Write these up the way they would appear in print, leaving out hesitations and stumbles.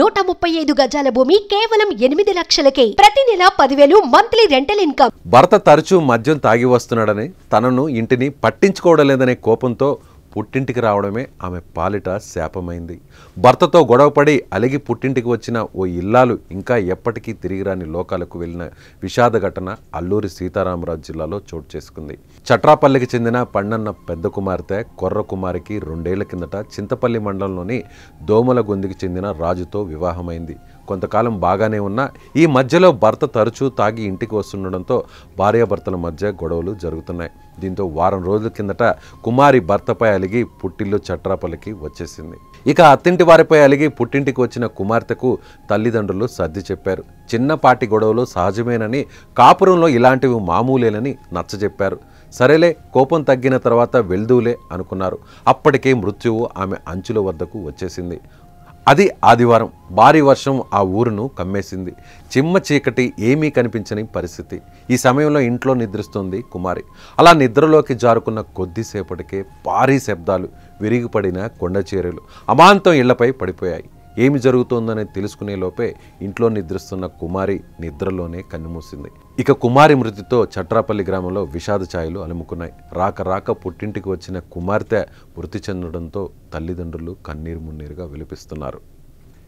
135 గజాల భూమి కేవలం 8 లక్షలకే. ప్రతి నెల 10,000 మంత్లీ రెంటల్ ఇన్కమ్. భర్త తరచూ మద్యం తాగి వస్తున్నాడని, తనను ఇంటిని పట్టించుకోవడం లేదనే కోపంతో పుట్టింటికి రావడమే ఆమె పాలిట శాపమైంది. భర్తతో గొడవపడి అలిగి పుట్టింటికి వచ్చిన ఓ ఇల్లాలు ఇంకా ఎప్పటికీ తిరిగిరాని లోకాలకు వెళ్లిన విషాద ఘటన అల్లూరి సీతారామరాజు జిల్లాలో చోటు చేసుకుంది. చట్రాపల్లికి చెందిన పండన్న పెద్ద కుమార్తె కొర్ర కుమారికి 2 ఏళ్ల కిందట చింతపల్లి మండలంలోని దోమలగొందికి చెందిన రాజుతో వివాహమైంది. కొంతకాలం బాగానే ఉన్నా ఈ మధ్యలో భర్త తరచూ తాగి ఇంటికి వస్తుండడంతో భార్యాభర్తల మధ్య గొడవలు జరుగుతున్నాయి. దీంతో వారం రోజుల కిందట కుమారి భర్తపై అలిగి పుట్టిల్లు చట్రాపల్లికి వచ్చేసింది. ఇక అత్తింటి వారిపై అలిగి పుట్టింటికి వచ్చిన కుమార్తెకు తల్లిదండ్రులు సర్ది చెప్పారు. చిన్నపాటి గొడవలు సహజమేనని, కాపురంలో ఇలాంటివి మామూలేనని నచ్చజెప్పారు. సరేలే, కోపం తగ్గిన తర్వాత వెళ్దూలే అనుకున్నారు. అప్పటికే మృత్యువు ఆమె అంచుల వద్దకు వచ్చేసింది. అది ఆదివారం. భారీ వర్షం ఆ ఊరును కమ్మేసింది. చిమ్మ చీకటి, ఏమీ కనిపించని పరిస్థితి. ఈ సమయంలో ఇంట్లో నిద్రిస్తోంది కుమారి. అలా నిద్రలోకి జారుకున్న కొద్దిసేపటికే భారీ శబ్దాలు, విరిగిపడిన కొండ చీరలు అమాంతం ఇళ్లపై పడిపోయాయి. ఏమి జరుగుతోందని తెలుసుకునే లోపే ఇంట్లో నిద్రిస్తున్న కుమారి నిద్రలోనే కన్నుమూసింది. ఇక కుమారి మృతితో చట్రాపల్లి గ్రామంలో విషాద ఛాయలు అలుముకున్నాయి. రాక పుట్టింటికి వచ్చిన కుమార్తె మృతి చెందడంతో తల్లిదండ్రులు కన్నీరు మున్నీరుగా విలపిస్తున్నారు.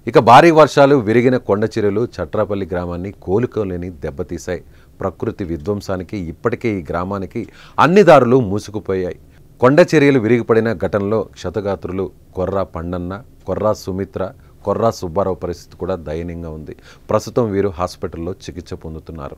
ఇక భారీ వర్షాలు, విరిగిన కొండ చీరలు చట్రాపల్లి గ్రామాన్ని కోలుకోలేని దెబ్బతీశాయి. ప్రకృతి విధ్వంసానికి ఇప్పటికే ఈ గ్రామానికి అన్ని దారులు మూసుకుపోయాయి. కొండ చర్యలు విరిగిపడిన ఘటనలో క్షతగాత్రులు కొర్రా పండన్న, కొర్రా సుమిత్ర, కొర్రా సుబ్బారావు పరిస్థితి కూడా దయనీయంగా ఉంది. ప్రస్తుతం వీరు హాస్పిటల్లో చికిత్స పొందుతున్నారు.